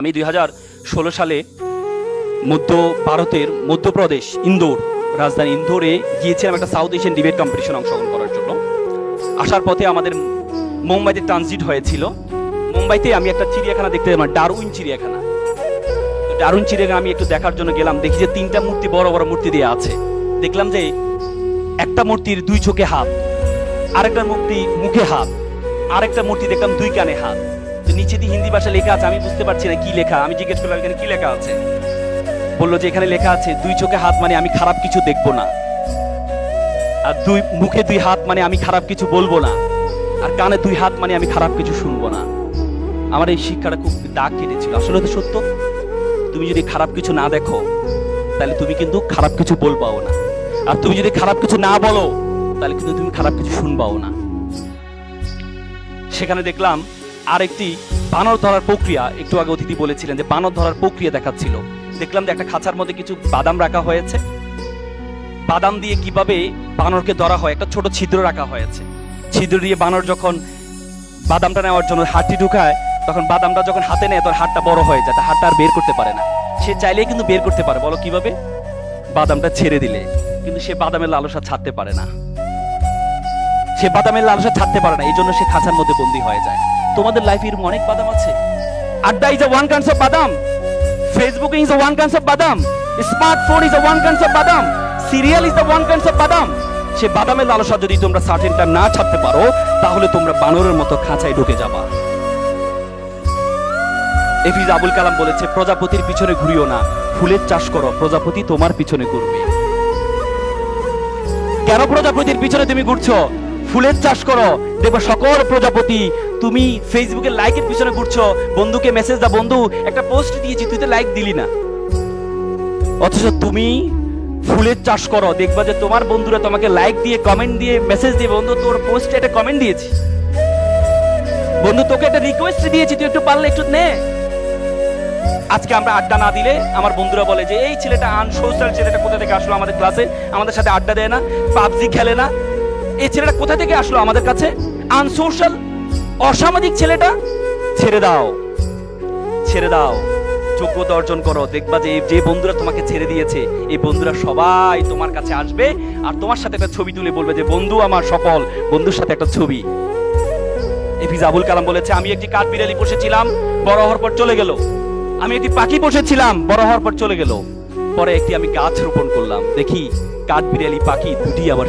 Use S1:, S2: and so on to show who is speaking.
S1: আমি 2016 সালে মধ্য ভারতের মধ্যপ্রদেশ ইন্দোর রাজধানী ইন্দোরে গিয়েছিলাম একটা সাউথ এশিয়ান ডিবেট কম্পিটিশন অংশগ্রহণ করার জন্য। আসার পথে আমাদের মুম্বাইতে ট্রানজিট হয়েছিল। মুম্বাইতে আমি একটা চিড়িয়াখানা দেখতে গেলাম, ডারউইন চিড়িয়াখানা। ডারউইন চিড়িয়াখানা আমি একটু দেখার জন্য গেলাম, দেখি যে 3টা মূর্তি বড় বড় মূর্তি দিয়ে আছে। দেখলাম যে একটা মূর্তির 2 চোখে হাত, আরেকটা মূর্তি মুখে হাত, আরেকটা মূর্তি দেখলাম 2 কানে হাত। তো নিচে দিয়ে হিন্দি ভাষা লেখা আছে, আমি বুঝতে পারছি না কি লেখা। আমি জিজ্ঞেস করলাম এখানে কি লেখা আছে। বললো যে এখানে লেখা আছে 2 চোখে হাত মানে আমি খারাপ কিছু দেখবো না, আর মুখে 2 হাত মানে আমি খারাপ কিছু বলবো না, আর কানে 2 হাত মানে আমি খারাপ কিছু শুনবো না। আমার এই শিক্ষাটা খুব দাগ কেটেছিল। আসলে তো সত্য, তুমি যদি খারাপ কিছু না দেখো তাহলে তুমি কিন্তু খারাপ কিছু বলবাও না, আর তুমি যদি খারাপ কিছু না বলো তাহলে কিন্তু তুমি খারাপ কিছু শুনবাও না। সেখানে দেখলাম আরেকটি বানর ধরার প্রক্রিয়া, একটু আগে অতিথি বলেছিলেন যে বানর ধরার প্রক্রিয়া দেখাচ্ছিল। দেখলাম যে একটা খাঁচার মধ্যে কিছু বাদাম রাখা হয়েছে, বাদাম দিয়ে কিভাবে বানরকে ধরা হয়, একটা ছোট ছিদ্র রাখা হয়েছে। ছিদ্র দিয়ে বানর যখন বাদামটা নেওয়ার জন্য হাতটি ঢুকায়, তখন বাদামটা যখন হাতে নেয় তখন হাতটা বড় হয়ে যায়, হাতটা আর বের করতে পারে না। সে চাইলেই কিন্তু বের করতে পারে, বলো কিভাবে? বাদামটা ছেড়ে দিলে। কিন্তু সে বাদামের লালসা ছাড়তে পারে না, সে বাদামের লালসা ছাড়তে পারে না, এই জন্য সে খাঁচার মধ্যে বন্দী হয়ে যায়। তোমাদের লাইফে এরকম অনেক বাদাম আছে। Adda is one kind of badam, Facebook is one kind of badam, smartphone is one kind of badam, serial is one kind of badam. সে বাদামের লালসা যদি তোমরা সার্টেন টাইম না ছাড়তে পারো তাহলে তোমরা বানরের মতো খাঁচায় ঢুকে যাবা। এপিজ আবুল কালাম বলেছে, প্রজাপতির পিছনে ঘুরিও না, ফুলের চাষ করো, প্রজাপতি তোমার পিছনে ঘুরবে। কেন প্রজাপতির পিছনে তুমি ঘুরছো? ফুলের চাষ করো, দেখো সকল প্রজাপতি। তুমি ফেসবুকে লাইকের পিছনে ঘুরছো, বন্ধুকে মেসেজ দাও, বন্ধু একটা পোস্ট দিয়েছি তুই তো লাইক দিলি না। অথচ তুমি ফুলের চাষ করো, দেখবা যে তোমার বন্ধুরা তোমাকে লাইক দিয়ে, কমেন্ট দিয়ে, মেসেজ দিয়ে, বন্ধু তোর পোস্টে একটা কমেন্ট দিয়েছি, বন্ধু তোকে একটা রিকোয়েস্ট দিয়েছি, তুই একটু পারলে একটু নে। আজকে আমরা আড্ডা না দিলে আমার বন্ধুরা বলে যে এই ছেলেটা আনসোশ্যাল, ছেলেটা কোথা থেকে আসলো আমাদের ক্লাসে, আমাদের সাথে আড্ডা দেয় না, পাবজি খেলে না, এই ছেলেটা কোথা থেকে আসলো আমাদের কাছে, আনসোশ্যাল, অসামাজিক ছেলেটা। ছেড়ে দাও, ছেড়ে দাও, যোগ্যতা অর্জন করো। দেখবা যে যে বন্ধুরা তোমাকে ছেড়ে দিয়েছে এই বন্ধুরা সবাই তোমার কাছে আসবে আর তোমার সাথে একটা ছবি তুলে বলবে যে বন্ধু আমার সফল, বন্ধুর সাথে একটা ছবি। এপিজে আবুল কালাম বলেছে, আমি একটি কাঠবিড়ালি পুষেছিলাম, বড় হওয়ার পর চলে গেল। আমি একটি পাখি পুষেছিলাম, বড় হওয়ার পর চলে গেল। পরে একটি আমি গাছ রোপণ করলাম, দেখি কাঠবিড়ালি পাখি দুটি আবার